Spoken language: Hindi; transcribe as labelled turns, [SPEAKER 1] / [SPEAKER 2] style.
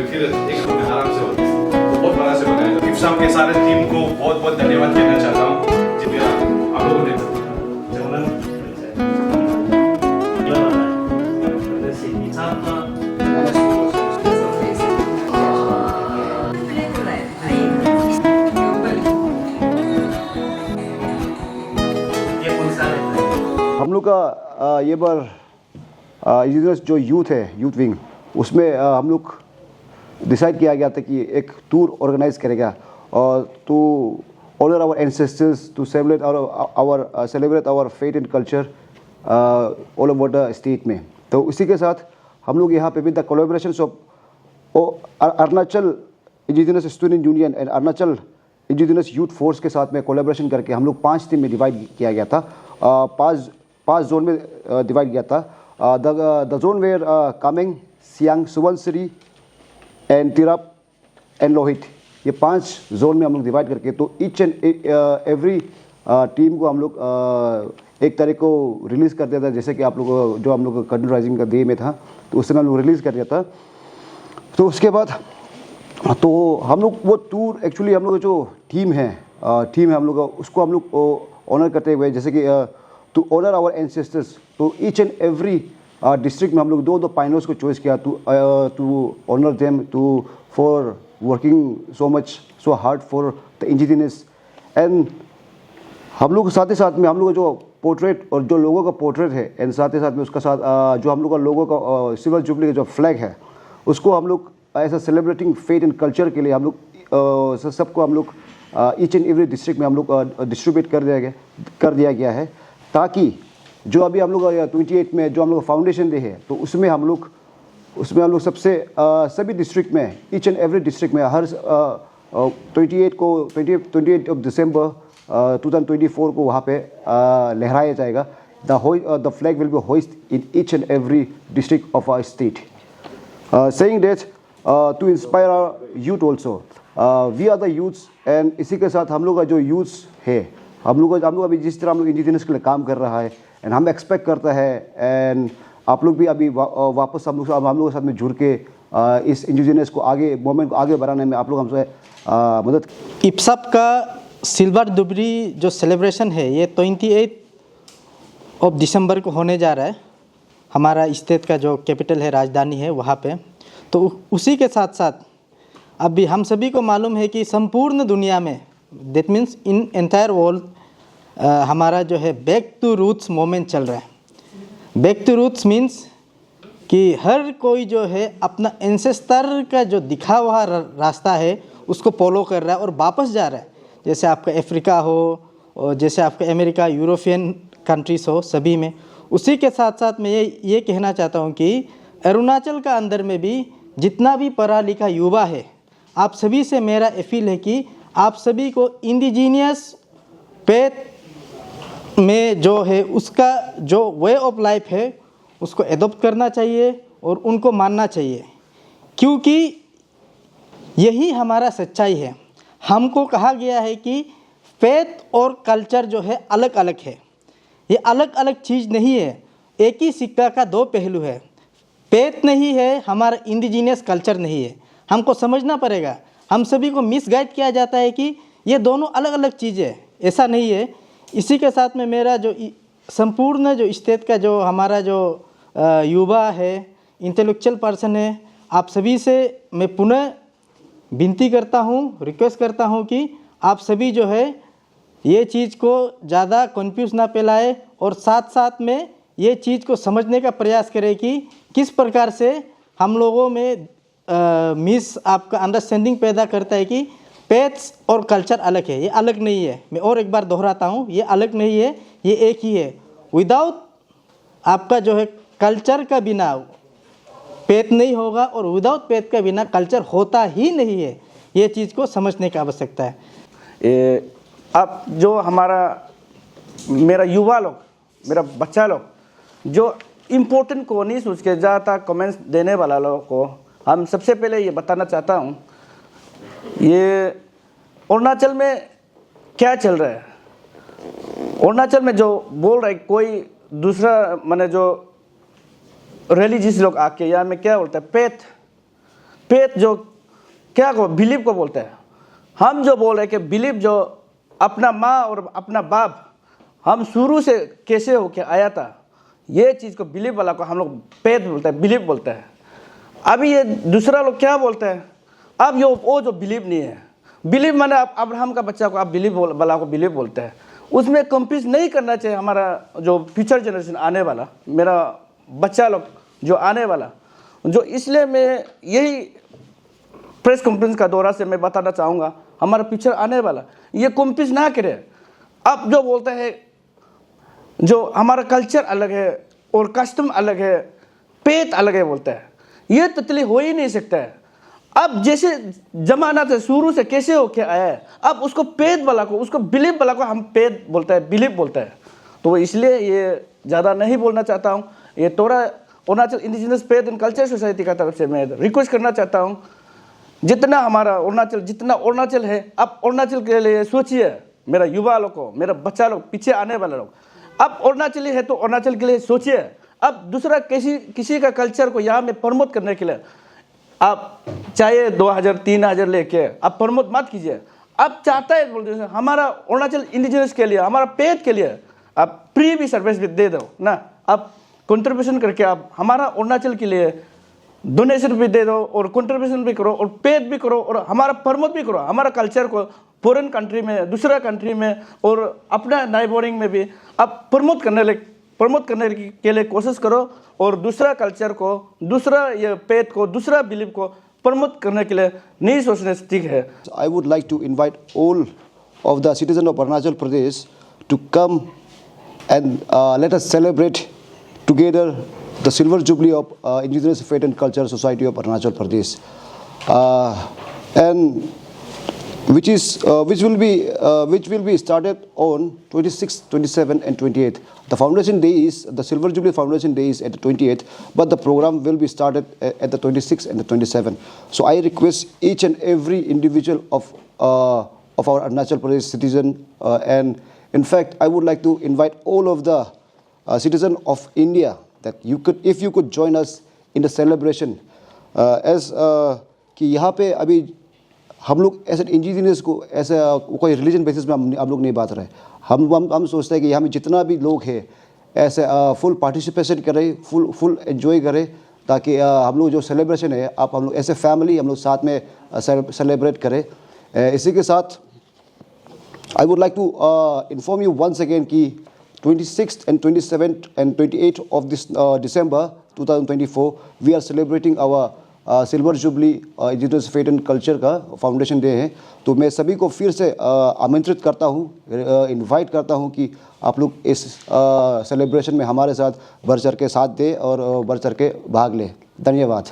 [SPEAKER 1] फिर एक हफ्ते में आराम से होती है, तो बहुत बड़ा से बनाएगा। इफ्साम के सारे टीम को बहुत बहुत धन्यवाद कहना चाहता हूँ जिन्हें आप लोगों ने
[SPEAKER 2] हम लोग का ये बार इंडिजिनस जो यूथ है, यूथ विंग, उसमें हम लोग डिसाइड किया गया था कि एक टूर ऑर्गेनाइज करेगा और to honour our ancestors, to celebrate our faith and culture all over the state में। तो इसी के साथ हम लोग यहाँ पे with the collaboration of Arunachal indigenous student union and Arunachal indigenous youth force के साथ में कोलैबोरेशन करके हम लोग 5 टीम में डिवाइड किया गया था, पाँच जोन में डिवाइड किया था। The zone where Kameng, Siang, Subansiri and Tirap and Lohit, ये 5 जोन में हम लोग डिवाइड करके तो ईच एंड एवरी टीम को हम लोग एक तारीख को रिलीज़ कर दिया था। जैसे कि आप लोग जो हम लोग कर्नल राइजिंग का डे में था तो उस समय हम लोग रिलीज़ कर दिया था। तो उसके बाद तो हम लोग वो टूर एक्चुअली हम लोग जो टीम है हम लोग उसको हम लोग ऑनर करते हुए, जैसे कि टू ऑनर आवर एंसेस्टर्स, तो ईच एंड एवरी डिस्ट्रिक्ट में हम लोग दो पाइनर्स को चॉइस किया to honour them, to for working so much so hard for the indigenous. And हम लोग साथ ही साथ में हम लोग जो पोर्ट्रेट और जो लोगों का पोर्ट्रेट है एंड साथ ही साथ में उसका साथ जो हम लोग का लोगों का सिल्वर जुबली का जो फ्लैग है उसको हम लोग ऐसा सेलिब्रेटिंग फेथ एंड कल्चर के लिए हम लोग सबको हम लोग ईच एंड एवरी डिस्ट्रिक्ट में हम लोग डिस्ट्रीब्यूट कर दिया गया है, ताकि जो अभी हम लोग 28 में जो हम लोग फाउंडेशन डे है तो उसमें हम लोग सबसे सभी डिस्ट्रिक्ट में ईच एंड एवरी डिस्ट्रिक्ट में हर 28 ऑफ दिसंबर 2024 को वहाँ पे लहराया जाएगा। The flag will be hoist in each and every district of our state, saying that to inspire our youth also, we are the youths। And इसी के साथ हम लोग का जो यूथ्स है, हम लोग अभी जिस तरह हम लोग इंडिजिनस के लिए काम कर रहा है एंड हम एक्सपेक्ट करता है एंड आप लोग भी अभी वापस हम लोग के साथ में जुड़ के इस इंडिजिनस को आगे मूवमेंट को आगे बढ़ाने में आप लोग हमसे मदद।
[SPEAKER 3] इफ्साप का सिल्वर जुबली जो सेलिब्रेशन है ये 28 ऑफ दिसंबर को होने जा रहा है, हमारा स्टेट का जो कैपिटल है, राजधानी है, वहाँ पे। तो उसी के साथ साथ अभी हम सभी को मालूम है कि संपूर्ण दुनिया में, that means in entire world, हमारा जो है बैक टू रूट्स मूवमेंट चल रहा है। बैक टू रूट्स मीन्स कि हर कोई जो है अपना एंसेस्टर का जो दिखा हुआ रास्ता है उसको फॉलो कर रहा है और वापस जा रहा है। जैसे आपका अफ्रीका हो और जैसे आपका अमेरिका, यूरोपियन कंट्रीज़ हो, सभी में। उसी के साथ साथ मैं ये कहना चाहता हूँ कि अरुणाचल का अंदर में भी जितना भी पढ़ा लिखा युवा है, आप सभी से मेरा अपील है कि आप सभी को इंडिजीनियस फेथ में जो है उसका जो वे ऑफ लाइफ है उसको एडॉप्ट करना चाहिए और उनको मानना चाहिए, क्योंकि यही हमारा सच्चाई है। हमको कहा गया है कि फेथ और कल्चर जो है अलग अलग है, ये अलग अलग चीज़ नहीं है, एक ही सिक्का का 2 पहलू है। फेथ नहीं है, हमारा इंडिजीनियस कल्चर नहीं है, हमको समझना पड़ेगा। हम सभी को मिसगाइड किया जाता है कि ये दोनों अलग अलग चीज़ें, ऐसा नहीं है। इसी के साथ में मेरा जो संपूर्ण जो स्टेट का जो हमारा जो युवा है, इंटेलेक्चुअल पर्सन है, आप सभी से मैं पुनः विनती करता हूँ, रिक्वेस्ट करता हूँ कि आप सभी जो है ये चीज़ को ज़्यादा कन्फ्यूज ना फैलाए और साथ साथ में ये चीज़ को समझने का प्रयास करें कि किस प्रकार से हम लोगों में मिस आपका अंडरस्टैंडिंग पैदा करता है कि फेथ्स और कल्चर अलग है। ये अलग नहीं है, मैं और एक बार दोहराता हूँ, ये अलग नहीं है, ये एक ही है। विदाउट आपका जो है कल्चर का बिना फेथ नहीं होगा और विदाउट फेथ का बिना कल्चर होता ही नहीं है। ये चीज़ को समझने की आवश्यकता है।
[SPEAKER 4] अब जो मेरा युवा लोग, मेरा बच्चा लोग जो इम्पोर्टेंट को नहीं सोच के ज़्यादा कमेंट्स देने वाला लोगों को हम सबसे पहले ये बताना चाहता हूँ, ये अरुणाचल में क्या चल रहा है। अरुणाचल में जो बोल रहा है कोई दूसरा, माने जो रिलीजियस लोग आके यहाँ में क्या बोलता है, फेथ फेथ जो क्या को बिलीव को बोलते हैं। हम जो बोल रहे हैं कि बिलीव जो अपना माँ और अपना बाप हम शुरू से कैसे होके आया था, ये चीज़ को बिलीव वाला को हम लोग फेथ बोलते हैं, बिलीव बोलते हैं। अभी ये दूसरा लोग क्या बोलते हैं, अब ये वो जो बिलीव नहीं है, बिलीव माने आप अब्राहम का बच्चा को आप बिलीव वाला को बिलीव बोलते हैं। उसमें कंपीट नहीं करना चाहिए हमारा जो फ्यूचर जनरेशन आने वाला, मेरा बच्चा लोग जो आने वाला, जो इसलिए मैं यही प्रेस कॉन्फ्रेंस का दौरा से मैं बताना चाहूँगा, हमारा फ्यूचर आने वाला ये कंपीट ना करे। अब जो बोलते हैं जो हमारा कल्चर अलग है और कस्टम अलग है, पेट अलग है बोलते हैं, ये ततली हो ही नहीं सकता है। अब जैसे जमाना से शुरू से कैसे होके आया है, अब उसको पेट वाला को, उसको बिलीव वाला को हम पेट बोलते हैं, बिलीव बोलते हैं। तो इसलिए ये ज़्यादा नहीं बोलना चाहता हूँ। ये थोड़ा Arunachal indigenous pet and culture society का तरफ से मैं रिक्वेस्ट करना चाहता हूँ, जितना हमारा अरुणाचल, जितना अरुणाचल है, अब अरुणाचल के लिए सोचिए। मेरा युवा लोग को, मेरा बच्चा लोग, पीछे आने वाले लोग, अब अरुणाचली है तो अरुणाचल के लिए सोचिए। अब दूसरा किसी का कल्चर को यहाँ में प्रमोट करने के लिए आप चाहे 2000-3000 लेके आप प्रमोट मत कीजिए। अब चाहता है बोलते हैं हमारा अरुणाचल इंडिजिनस के लिए, हमारा पेट के लिए आप फ्री भी सर्विस भी दे दो ना, आप कंट्रीब्यूशन करके आप हमारा अरुणाचल के लिए डोनेशन भी दे दो और कंट्रीब्यूशन भी करो और पेड भी करो और हमारा प्रमोट भी करो, हमारा कल्चर को फॉरेन कंट्री में, दूसरा कंट्री में और अपना नाइबरिंग में भी आप प्रमोट करने के लिए कोशिश करो और दूसरा कल्चर को, दूसरा ये पेट को, दूसरा बिलीव को प्रमोट करने के लिए नहीं सोचने से ठीक है।
[SPEAKER 2] I would like to invite all of the citizens of Arunachal Pradesh to come and let us celebrate together the Silver Jubilee of Indigenous Faith and Culture Society of Arunachal Pradesh, and which will be started on 26th, 27th, and 28th. The foundation day is the Silver Jubilee Foundation Day is at the 28th, but the program will be started at the 26th and the 27th. So I request each and every individual of our Arunachal Pradesh citizen, and in fact, I would like to invite all of the citizens of India that if you could join us in the celebration, as कि यहाँ पे अभी हम लोग ऐसे इंडिजिनियस को ऐसा कोई रिलीजन बेसिस में हम लोग नहीं बात रहे। हम सोचते हैं कि यहाँ में जितना भी लोग हैं ऐसे फुल पार्टिसिपेशन करें, फुल एंजॉय करें, ताकि हम लोग जो सेलिब्रेशन है हम लोग ऐसे फैमिली हम लोग साथ में सेलिब्रेट करें। इसी के साथ I would like to inform you once again कि 26th and 27th and 28th of this December 2024 we are celebrating our silver jubilee indigenous faith and culture का फाउंडेशन डे है। तो मैं सभी को फिर से आमंत्रित करता हूँ, इनवाइट करता हूँ कि आप लोग इस सेलिब्रेशन में हमारे साथ बढ़ चढ़ के साथ दें और बढ़ चढ़ के भाग लें। धन्यवाद।